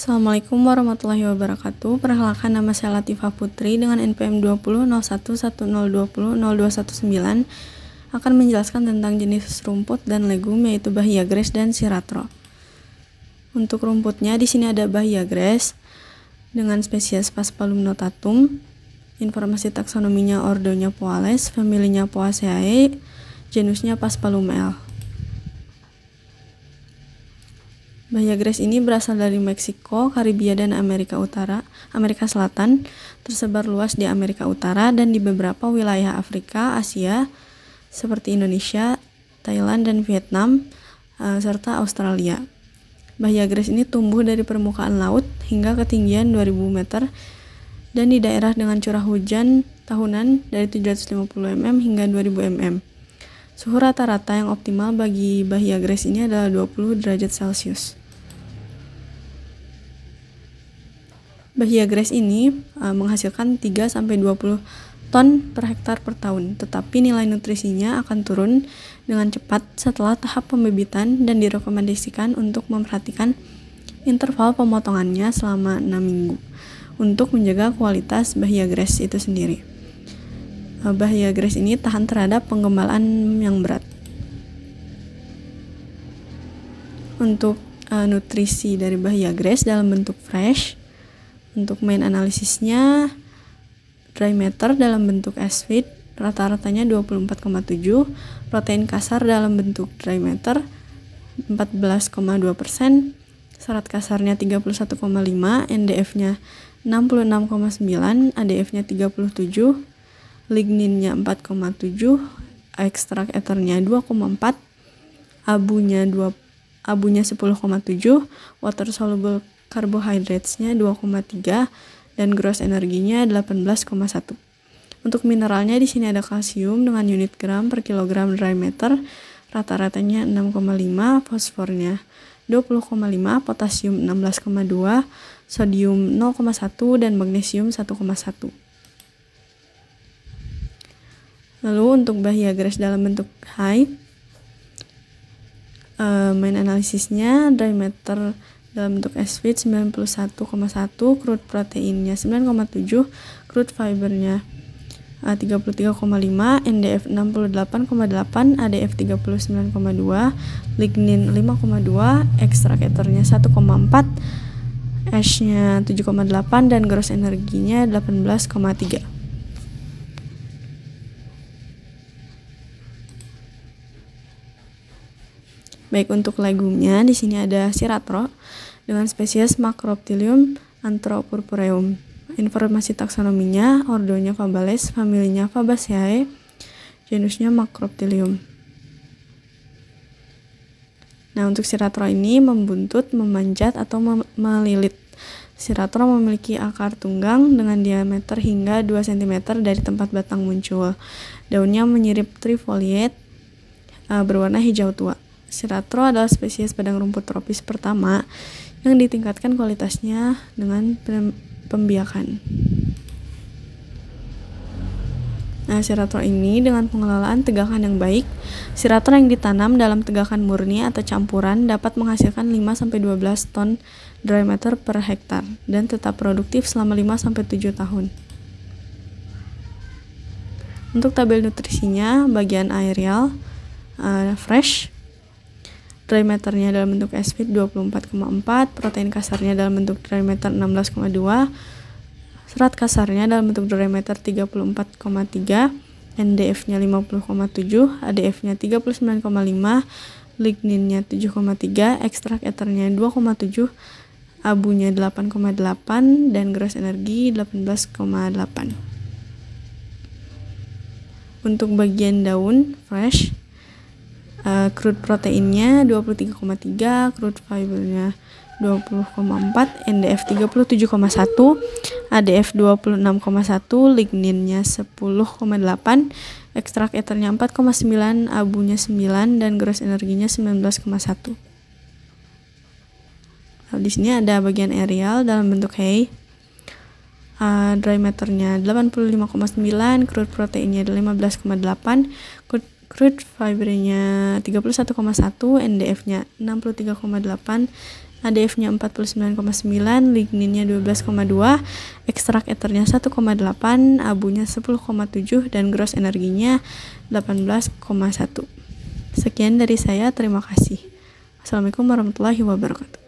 Assalamualaikum warahmatullahi wabarakatuh. Perkenalkan, nama saya Latifah Putri dengan NPM 20.01.1020.0219 akan menjelaskan tentang jenis rumput dan legum, yaitu Bahia grass dan Siratro. Untuk rumputnya di sini ada Bahia grass dengan spesies Paspalum notatum. Informasi taksonominya ordonya Poales, familinya Poaceae, genusnya Paspalum L. Bahia grass ini berasal dari Meksiko, Karibia, dan Amerika Selatan, tersebar luas di Amerika Utara dan di beberapa wilayah Afrika, Asia, seperti Indonesia, Thailand, dan Vietnam, serta Australia. Bahia grass ini tumbuh dari permukaan laut hingga ketinggian 2000 meter dan di daerah dengan curah hujan tahunan dari 750 mm hingga 2000 mm. Suhu rata-rata yang optimal bagi Bahia grass ini adalah 20 derajat Celcius. Bahia grass ini menghasilkan 3-20 ton per hektar per tahun, tetapi nilai nutrisinya akan turun dengan cepat setelah tahap pembibitan dan direkomendasikan untuk memperhatikan interval pemotongannya selama 6 minggu untuk menjaga kualitas Bahia grass itu sendiri. Bahia grass ini tahan terhadap penggembalaan yang berat. Untuk nutrisi dari Bahia grass dalam bentuk fresh, untuk main analisisnya dry matter dalam bentuk S-feed rata-ratanya 24,7, protein kasar dalam bentuk dry matter 14,2%, serat kasarnya 31,5, NDF-nya 66,9, ADF-nya 37, ligninnya 4,7, ekstrak ethernya 2,4, abunya 10,7, water soluble carbohydrates-nya 2,3, dan gross energinya 18,1. Untuk mineralnya di sini ada kalsium dengan unit gram per kilogram dry matter rata-ratanya 6,5, fosfornya 20,5, potasium 16,2, sodium 0,1, dan magnesium 1,1. Lalu untuk Bahia grass dalam bentuk high, main analisisnya dry matter dalam bentuk S-feed 91,1, crude proteinnya 9,7, crude fibernya 33,5, NDF 68,8, ADF 39,2, lignin 5,2, ekstrak ethernya 1,4, ash-nya 7,8, dan gross energinya 18,3. Baik, untuk legumnya di sini ada Siratro dengan spesies Macroptylium anthropurpureum. Informasi taksonominya ordonya Fabales, familinya Fabaceae, genusnya Macroptylium. Nah, untuk Siratro ini membuntut, memanjat, atau melilit. Siratro memiliki akar tunggang dengan diameter hingga 2 cm dari tempat batang muncul. Daunnya menyirip trifoliate, berwarna hijau tua. Siratro adalah spesies padang rumput tropis pertama yang ditingkatkan kualitasnya dengan pembiakan. Nah, Siratro ini dengan pengelolaan tegakan yang baik, Siratro yang ditanam dalam tegakan murni atau campuran dapat menghasilkan 5-12 ton dry matter per hektar dan tetap produktif selama 5-7 tahun. Untuk tabel nutrisinya, bagian aerial fresh, dry matternya dalam bentuk S-feed 24,4, protein kasarnya dalam bentuk dry matter 16,2, serat kasarnya dalam bentuk dry matter 34,3, NDF-nya 50,7, ADF-nya 39,5, ligninnya 7,3, ekstrak ethernya 2,7, abunya 8,8, dan gross energi 18,8. Untuk bagian daun fresh, crude proteinnya 23,3, crude fibernya 20,4, NDF 37,1, ADF 26,1, ligninnya 10,8, ekstrak ethernya 4,9, abunya 9, dan gross energinya 19,1. Di sini ada bagian aerial dalam bentuk hay. Dry matternya 85,9, crude proteinnya 15,8, crude fibernya 31,1, NDF-nya 63,8, ADF-nya 49,9, ligninnya 12,2, ekstrak ethernya 1,8, abunya 10,7, dan gross energinya 18,1. Sekian dari saya, terima kasih. Assalamualaikum warahmatullahi wabarakatuh.